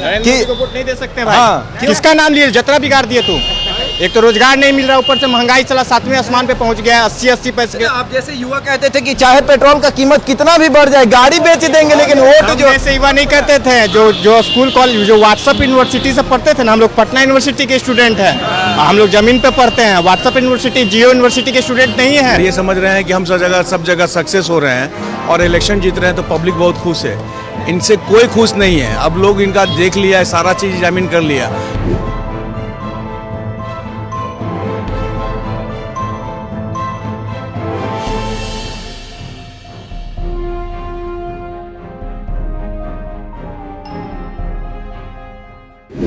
कि वोट नहीं दे सकते भाई। हाँ, किसका नाम लिए? जतरा बिगाड़ दिए तू। एक तो रोजगार नहीं मिल रहा, ऊपर से महंगाई चला 7वें आसमान पे पहुंच गया है। 80-80 पैसे के। आप जैसे युवा कहते थे कि चाहे पेट्रोल का कीमत कितना भी बढ़ जाए गाड़ी बेच देंगे, लेकिन वोट हम जो जैसे युवा नहीं करते थे, जो स्कूल कॉलेज जो व्हाट्सएप यूनिवर्सिटी से पढ़ते थे ना, हम लोग पटना यूनिवर्सिटी के स्टूडेंट हैं। हम लोग जमीन पे पढ़ते हैं। व्हाट्सएप यूनिवर्सिटी, जियो यूनिवर्सिटी के स्टूडेंट नहीं है। ये समझ रहे हैं कि हम सब जगह सक्सेस हो रहे हैं और इलेक्शन जीत रहे हैं, तो पब्लिक बहुत खुश है। इनसे कोई खुश नहीं है। अब लोग इनका देख लिया है, सारा चीज एग्जामिन कर लिया।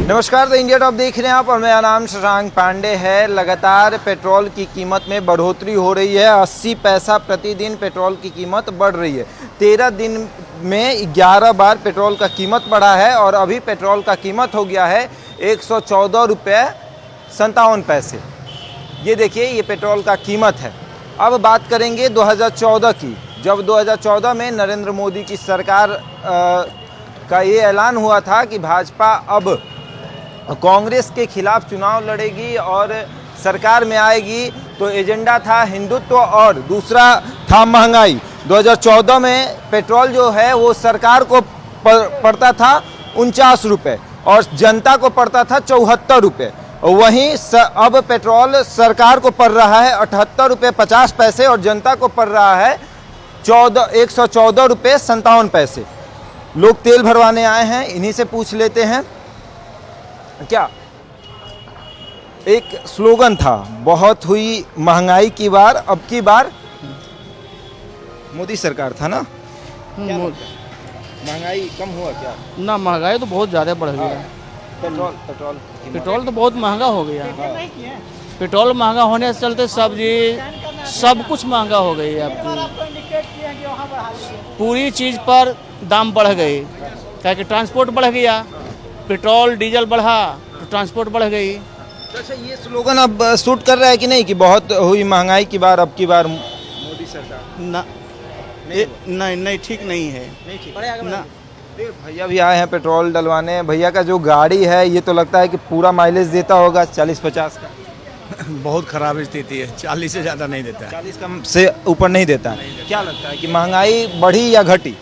नमस्कार, द इंडिया टॉप देख रहे हैं आप और मेरा नाम शशांक पांडे है। लगातार पेट्रोल की कीमत में बढ़ोतरी हो रही है। 80 पैसा प्रतिदिन पेट्रोल की कीमत बढ़ रही है। 13 दिन में 11 बार पेट्रोल का कीमत बढ़ा है और अभी पेट्रोल का कीमत हो गया है 114 रुपये 57 पैसे। ये देखिए, ये पेट्रोल का कीमत है। अब बात करेंगे 2014 की, जब 2014 में नरेंद्र मोदी की सरकार का ये ऐलान हुआ था कि भाजपा अब कांग्रेस के खिलाफ चुनाव लड़ेगी और सरकार में आएगी। तो एजेंडा था हिंदुत्व और दूसरा था महंगाई। 2014 में पेट्रोल जो है वो सरकार को पड़ता था 49 रुपये और जनता को पड़ता था 74 रुपये। वहीं अब पेट्रोल सरकार को पड़ रहा है 78 रुपये 50 पैसे और जनता को पड़ रहा है 114 रुपये 57 पैसे। लोग तेल भरवाने आए हैं, इन्हीं से पूछ लेते हैं। क्या एक स्लोगन था, बहुत हुई महंगाई की बार, अब की बार मोदी सरकार था ना? महंगाई कम हुआ क्या? ना, महंगाई तो बहुत ज़्यादा बढ़ गया है। पेट्रोल तो बहुत महंगा हो गया। पेट्रोल महंगा होने से चलते सब्जी सब कुछ महंगा हो गई है। आपकी पूरी चीज़ पर दाम बढ़ गई, क्या कि ट्रांसपोर्ट बढ़ गया। पेट्रोल डीजल बढ़ा तो ट्रांसपोर्ट बढ़ गई। तो अच्छा, ये स्लोगन अब सूट कर रहा है कि नहीं कि बहुत हुई महंगाई की बार, अब की बार मोदी सरकार? ना, नहीं ठीक नहीं है। नहीं ठीक ना। भैया भी आए हैं पेट्रोल डलवाने। भैया का जो गाड़ी है ये तो लगता है कि पूरा माइलेज देता होगा 40-50 का। बहुत खराब स्थिति है, 40 से ज़्यादा नहीं देता है। 40 कम से ऊपर नहीं देता है। क्या लगता है कि महंगाई बढ़ी या घटी?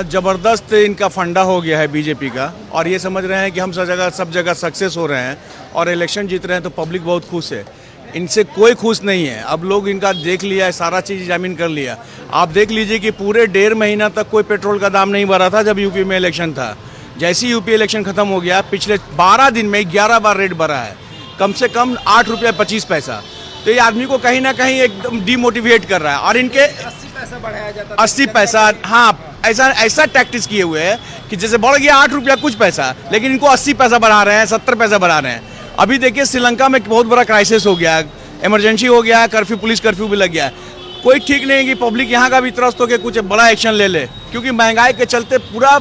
ज़बरदस्त इनका फंडा हो गया है बीजेपी का, और ये समझ रहे हैं कि हम सब जगह सक्सेस हो रहे हैं और इलेक्शन जीत रहे हैं, तो पब्लिक बहुत खुश है। इनसे कोई खुश नहीं है। अब लोग इनका देख लिया है, सारा चीज़ एग्जामिन कर लिया। आप देख लीजिए कि पूरे 1.5 महीना तक कोई पेट्रोल का दाम नहीं बढ़ा था जब यूपी में इलेक्शन था। जैसे ही यूपी इलेक्शन खत्म हो गया, पिछले 12 दिन में 11 बार रेट बढ़ा है, कम से कम 8 रुपये 25 पैसा। तो ये आदमी को कहीं ना कहीं एकदम डिमोटिवेट कर रहा है। और इनके 80 पैसा बढ़ाया जाता है, 80 पैसा, हाँ, ऐसा टैक्टिस किए हुए हैं कि जैसे बढ़ गया 8 रुपया कुछ पैसा, लेकिन इनको 80 पैसा बढ़ा रहे हैं, 70 पैसा बढ़ा रहे हैं। अभी देखिए, श्रीलंका में बहुत बड़ा क्राइसिस हो गया है, इमरजेंसी हो गया है, कर्फ्यू, पुलिस कर्फ्यू भी लग गया है। कोई ठीक नहीं है कि पब्लिक यहाँ का भी त्रस्त होकर कुछ बड़ा एक्शन ले ले, क्योंकि महंगाई के चलते पूरा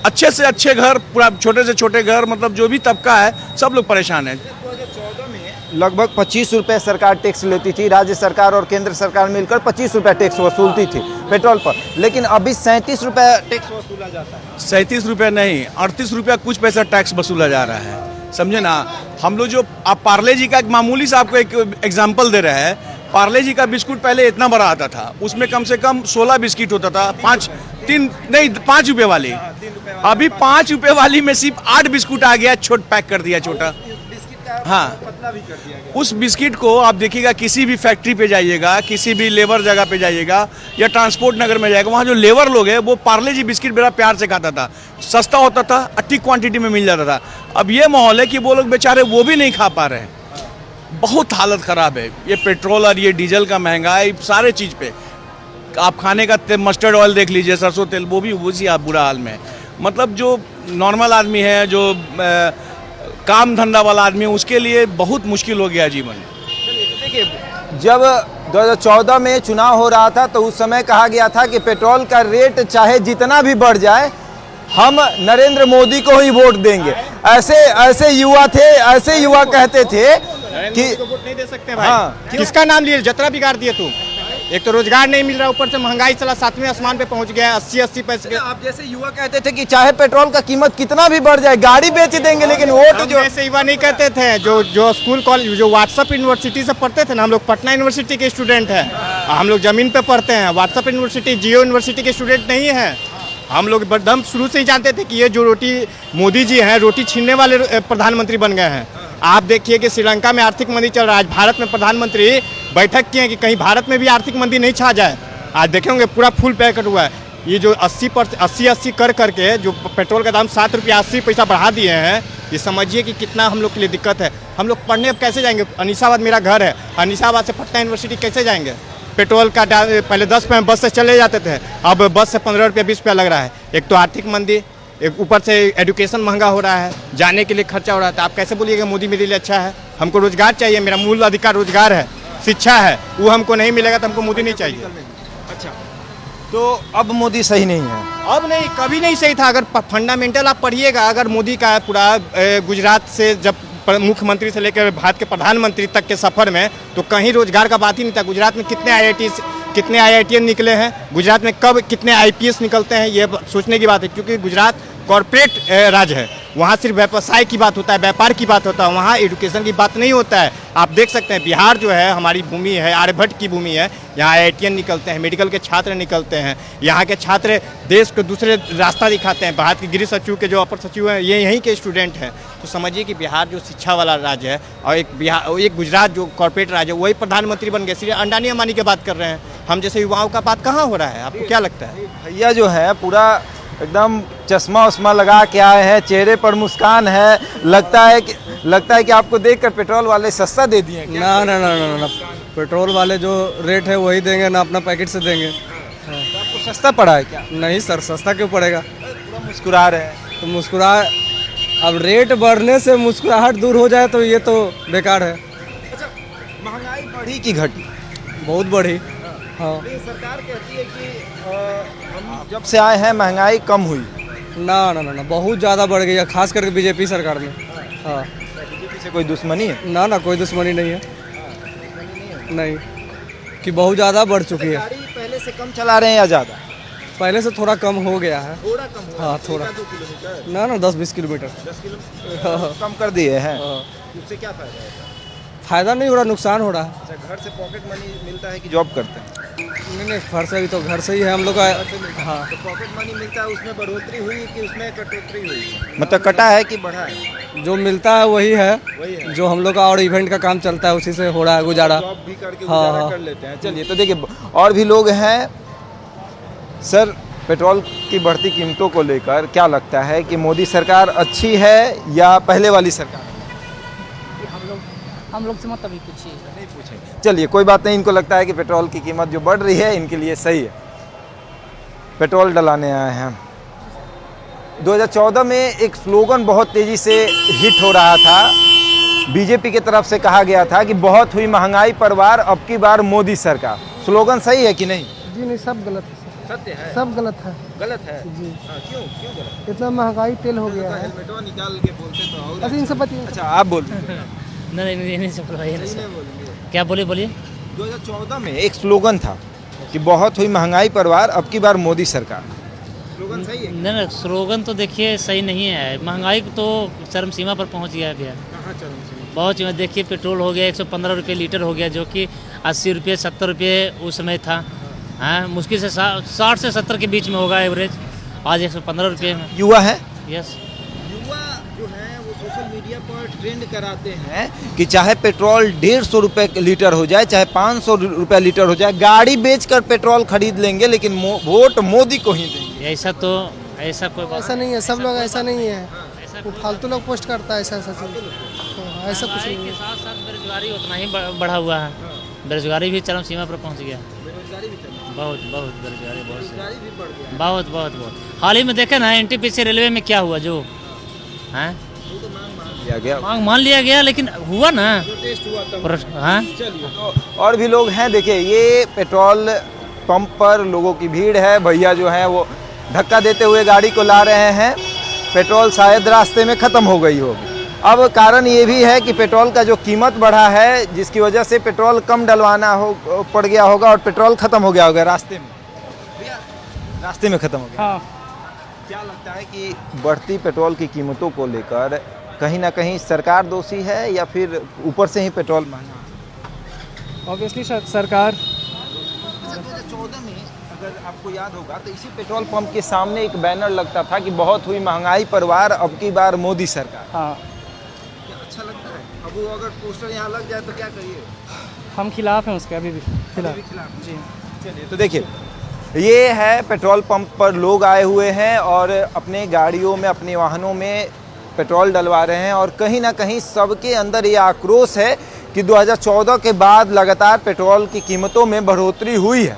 अच्छे से अच्छे घर, पूरा छोटे से छोटे घर, मतलब जो भी तबका है, सब लोग परेशान है। 2014 में लगभग 25 रुपये सरकार टैक्स लेती थी। राज्य सरकार और केंद्र सरकार मिलकर 25 रुपये टैक्स वसूलती थी पेट्रोल पर, लेकिन अभी 37 रुपये टैक्स वसूला जाता है। 37 रुपये नहीं, 38 रुपया कुछ पैसा टैक्स वसूला जा रहा है। समझे ना? हम लोग जो आप पार्ले जी का एक मामूली सा आपको एक एग्जाम्पल दे रहे हैं। पार्ले जी का बिस्कुट पहले इतना बड़ा आता था, उसमें कम से कम 16 बिस्किट होता था, 5 रुपये वाली। अभी 5 रुपये वाली में सिर्फ 8 बिस्कुट आ गया, पैक कर दिया छोटा। हाँ, पतला भी कर दिया गया। उस बिस्किट को आप देखिएगा, किसी भी फैक्ट्री पे जाइएगा, किसी भी लेबर जगह पे जाइएगा या ट्रांसपोर्ट नगर में जाएगा, वहाँ जो लेबर लोग हैं वो पार्ले जी बिस्किट बड़ा प्यार से खाता था, सस्ता होता था, अच्छी क्वांटिटी में मिल जाता था। अब ये माहौल है कि वो लोग बेचारे वो भी नहीं खा पा रहे हैं। बहुत हालत ख़राब है। ये पेट्रोल और ये डीजल का महंगाई सारे चीज़ पे। आप खाने का मस्टर्ड ऑयल देख लीजिए, सरसों तेल, वो भी उसी आप बुरा हाल में है। मतलब जो नॉर्मल आदमी है, जो काम धंधा वाला आदमी है, उसके लिए बहुत मुश्किल हो गया जीवन। देखिए, जब 2014 में चुनाव हो रहा था तो उस समय कहा गया था कि पेट्रोल का रेट चाहे जितना भी बढ़ जाए, हम नरेंद्र मोदी को ही वोट देंगे। ऐसे युवा थे, ऐसे युवा कहते थे कि वोट नहीं दे सकते भाई। हाँ, किसका नाम लिए? जतरा बिगाड़ दिए तू। एक तो रोजगार नहीं मिल रहा, ऊपर से महंगाई चला 7वें आसमान पे पहुंच गया है, 80-80 पैसे के। आप जैसे युवा कहते थे कि चाहे पेट्रोल का कीमत कितना भी बढ़ जाए गाड़ी बेच देंगे, लेकिन वोट हम जो ऐसे युवा नहीं कहते थे, जो स्कूल कॉलेज जो व्हाट्सएप यूनिवर्सिटी से पढ़ते थे ना, हम लोग पटना यूनिवर्सिटी के स्टूडेंट हैं, हम लोग जमीन पे पढ़ते हैं, व्हाट्सएप यूनिवर्सिटी जियो यूनिवर्सिटी के स्टूडेंट नहीं हैं। हम लोग एकदम शुरू से ही जानते थे कि ये जो मोदी जी हैं रोटी छीनने वाले प्रधानमंत्री बन गए हैं। आप देखिए कि श्रीलंका में आर्थिक मंदी चल रहा है, आज भारत में प्रधानमंत्री बैठक किए कि कहीं भारत में भी आर्थिक मंदी नहीं छा जाए। आज देखेंगे पूरा फुल पैकेट हुआ है। ये जो 80 कर करके जो पेट्रोल का दाम 7 रुपया 80 पैसा बढ़ा दिए हैं, ये समझिए कि कितना हम लोग के लिए दिक्कत है। हम लोग पढ़ने अब कैसे जाएंगे? अनीसाबाद मेरा घर है, अनीसाबाद से पटना यूनिवर्सिटी कैसे जाएंगे? पेट्रोल का पहले 10 रुपये बस से चले जाते थे, अब बस से 15 रुपया 20 रुपया लग रहा है। एक तो आर्थिक मंदी, एक ऊपर से एजुकेशन महंगा हो रहा है, जाने के लिए खर्चा हो रहा है। तो आप कैसे बोलिएगा मोदी मेरे लिए अच्छा है? हमको रोजगार चाहिए, मेरा मूल अधिकार रोजगार है, शिक्षा है, वो हमको नहीं मिलेगा तो हमको मोदी नहीं चाहिए। अच्छा, तो अब मोदी सही नहीं है? अब नहीं, कभी नहीं सही था। अगर फंडामेंटल आप पढ़िएगा, अगर मोदी का पूरा गुजरात से जब मुख्यमंत्री से लेकर भारत के प्रधानमंत्री तक के सफर में, तो कहीं रोजगार का बात ही नहीं था। गुजरात में कितने IITian निकले हैं, गुजरात में कब कितने IPS निकलते हैं, ये सोचने की बात है। क्योंकि गुजरात कॉरपोरेट राज्य है, वहाँ सिर्फ व्यवसाय की बात होता है, व्यापार की बात होता है, वहाँ एजुकेशन की बात नहीं होता है। आप देख सकते हैं बिहार जो है हमारी भूमि है, आर्यभट्ट की भूमि है, यहाँ IITian निकलते हैं, मेडिकल के छात्र निकलते हैं, यहाँ के छात्र देश को दूसरे रास्ता दिखाते हैं। भारत के गृह सचिव के जो अपर सचिव हैं ये यहीं के स्टूडेंट हैं। तो समझिए कि बिहार जो शिक्षा वाला राज्य है और एक गुजरात जो कॉर्पोरेट राज्य है, वही प्रधानमंत्री बन गए। इसलिए अंडानी अंबानी की बात कर रहे हैं, हम जैसे युवाओं का बात कहाँ हो रहा है? आपको क्या लगता है? भैया जो है पूरा एकदम चश्मा उस्मा लगा के आए हैं, चेहरे पर मुस्कान है, लगता है कि आपको देखकर पेट्रोल वाले सस्ता दे दिए हैं। ना, पेट्रोल वाले जो रेट है वही देंगे ना, अपना पैकेट से देंगे। तो आपको सस्ता पड़ा है क्या? नहीं सर, सस्ता क्यों पड़ेगा? पूरा मुस्कुरा रहे हैं। तो अब रेट बढ़ने से मुस्कुराहट दूर हो जाए तो ये तो बेकार है। अच्छा, महंगाई बढ़ी कि घटी? बहुत बढ़ी। हाँ, सरकार कहती है कि हम जब से आए हैं महंगाई कम हुई। ना, बहुत ज़्यादा बढ़ गई है, खास करके बीजेपी सरकार में। हाँ, बीजेपी से कोई दुश्मनी है? ना, कोई दुश्मनी नहीं है। नहीं, कि बहुत ज़्यादा बढ़ चुकी है। गाड़ी पहले से कम चला रहे हैं या ज़्यादा? पहले से थोड़ा कम हो गया है। थोड़ा कम हुआ? हाँ, थोड़ा। 2 किलोमीटर? ना 10-20 किलोमीटर। 10 किलोमीटर कम कर दिए हैं। हाँ। उससे क्या फायदा है? फायदा नहीं हो रहा, नुकसान हो रहा है। अच्छा, घर से पॉकेट मनी मिलता है कि जॉब करते हैं? नहीं, घर से भी तो घर से ही है हम लोग का। हाँ, तो पॉकेट मनी मिलता है, उसमें बढ़ोतरी हुई कि उसमें कटौती हुई? मतलब कटा है कि बढ़ा है? जो मिलता है वही है, वही है। जो हम लोग का और इवेंट का काम चलता है उसी से हो रहा है गुजारा। जॉब भी करके हाँ, गुजारा हाँ। कर लेते हैं। चलिए, तो देखिए और भी लोग हैं। सर, पेट्रोल की बढ़ती कीमतों को लेकर क्या लगता है कि मोदी सरकार अच्छी है या पहले वाली सरकार? हम लोग से मत अभी पूछिए। नहीं पूछेंगे। चलिए, कोई बात नहीं। इनको लगता है कि पेट्रोल की कीमत जो बढ़ रही है इनके लिए सही है। पेट्रोल डलाने आए हैं। 2014 में एक स्लोगन बहुत तेज़ी से हिट हो रहा था, बीजेपी की तरफ से कहा गया था कि बहुत हुई महंगाई पर वार, अब की बार मोदी सरकार। स्लोगन सही है कि नहीं? जी नहीं, सब गलत है। सत्य है? सब गलत है गलत है जी। क्यों गलत? इतना महंगाई तेल हो गया है। हेलमेटवा निकाल के बोलते तो और अच्छा, इनसे बताइए। अच्छा, आप बोलिए। नहीं सब करवाइए नहीं बोलेंगे। क्या बोलिए 2014 में एक स्लोगन था कि बहुत हुई महंगाई पर वार, अब की बार मोदी सरकार। स्लोगन सही है? नहीं, स्लोगन तो देखिए सही नहीं है। महंगाई तो चरम सीमा पर पहुंच गया। कहाँ चरम सीमा? बहुत चीज़ देखिए, पेट्रोल हो गया 115 रुपये लीटर हो गया, जो कि 80 रुपये 70 रुपये उस समय था। हाँ, मुश्किल से 60 से 70 के बीच में होगा एवरेज, आज 115 रुपये में। युवा है? यस, युवा जो है वो सोशल मीडिया पर ट्रेंड कराते हैं कि चाहे पेट्रोल 150 रुपये लीटर हो जाए, चाहे 500 रुपये लीटर हो जाए, गाड़ी बेचकर पेट्रोल खरीद लेंगे, लेकिन वोट मोदी को ही देंगे। ऐसा कोई बात ऐसा नहीं है, सब लोग ऐसा नहीं है। ऐसा वो फालतू लोग पोस्ट करता है ऐसा चीज़। हाँ, ऐसा कुछ नहीं के है। साथ साथ बेरोजगारी उतना ही बढ़ा हुआ है। बेरोजगारी भी चरम सीमा पर पहुंच गया। बहुत बेरोजगारी बहुत। हाल ही में देखे ना, NTPC रेलवे में क्या हुआ, जो है मांग मान लिया गया, लेकिन हुआ ना। हाँ, तो और भी लोग हैं। देखिए, ये पेट्रोल पंप पर लोगों की भीड़ है। भैया जो है वो धक्का देते हुए गाड़ी को ला रहे हैं। पेट्रोल शायद रास्ते में ख़त्म हो गई होगी। अब कारण ये भी है कि पेट्रोल का जो कीमत बढ़ा है, जिसकी वजह से पेट्रोल कम डलवाना पड़ गया होगा और पेट्रोल खत्म हो गया होगा रास्ते में। रास्ते में खत्म हो गया। हाँ। क्या लगता है कि बढ़ती पेट्रोल की कीमतों को लेकर कहीं ना कहीं सरकार दोषी है या फिर ऊपर से ही पेट्रोल महंगा? ऑब्वियसली सरकार। 2014 में अगर आपको याद होगा तो इसी पेट्रोल पंप के सामने एक बैनर लगता था कि बहुत हुई महंगाई पर वार, अब की बार मोदी सरकार। हाँ, क्या अच्छा लगता है? अब वो अगर पोस्टर यहाँ लग जाए तो क्या करिए? हम खिलाफ हैं उसके अभी भी खिलाफ। जी। चलिए तो देखिए, ये है पेट्रोल पंप पर लोग आए हुए हैं और अपने गाड़ियों में, अपने वाहनों में पेट्रोल डलवा रहे हैं और कहीं ना कहीं सबके अंदर ये आक्रोश है कि 2014 के बाद लगातार पेट्रोल की कीमतों में बढ़ोतरी हुई है।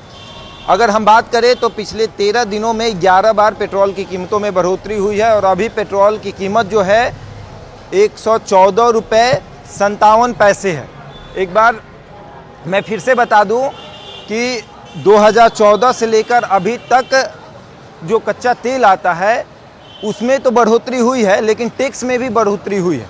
अगर हम बात करें तो पिछले 13 दिनों में 11 बार पेट्रोल की कीमतों में बढ़ोतरी हुई है और अभी पेट्रोल की कीमत जो है 114 रुपये 57 पैसे है। एक बार मैं फिर से बता दूं कि 2014 से लेकर अभी तक जो कच्चा तेल आता है उसमें तो बढ़ोतरी हुई है, लेकिन टैक्स में भी बढ़ोतरी हुई है।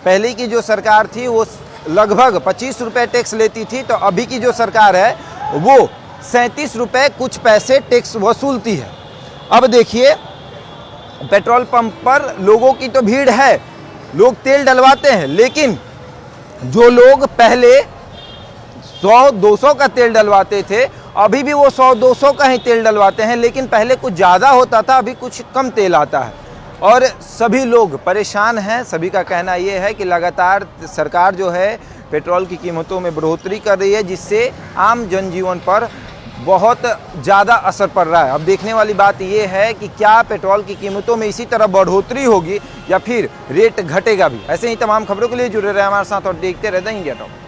पहले की जो सरकार थी वो लगभग 25 रुपये टैक्स लेती थी, तो अभी की जो सरकार है वो 37 रुपये कुछ पैसे टैक्स वसूलती है। अब देखिए, पेट्रोल पंप पर लोगों की तो भीड़ है, लोग तेल डलवाते हैं, लेकिन जो लोग पहले 100-200 का तेल डलवाते थे अभी भी वो 100-200 का ही तेल डलवाते हैं, लेकिन पहले कुछ ज़्यादा होता था, अभी कुछ कम तेल आता है और सभी लोग परेशान हैं। सभी का कहना ये है कि लगातार सरकार जो है पेट्रोल की कीमतों में बढ़ोतरी कर रही है, जिससे आम जनजीवन पर बहुत ज़्यादा असर पड़ रहा है। अब देखने वाली बात ये है कि क्या पेट्रोल की कीमतों में इसी तरह बढ़ोतरी होगी या फिर रेट घटेगा भी। ऐसे ही तमाम खबरों के लिए जुड़े रहे हमारे साथ और देखते रहते हैं इंडिया टॉप।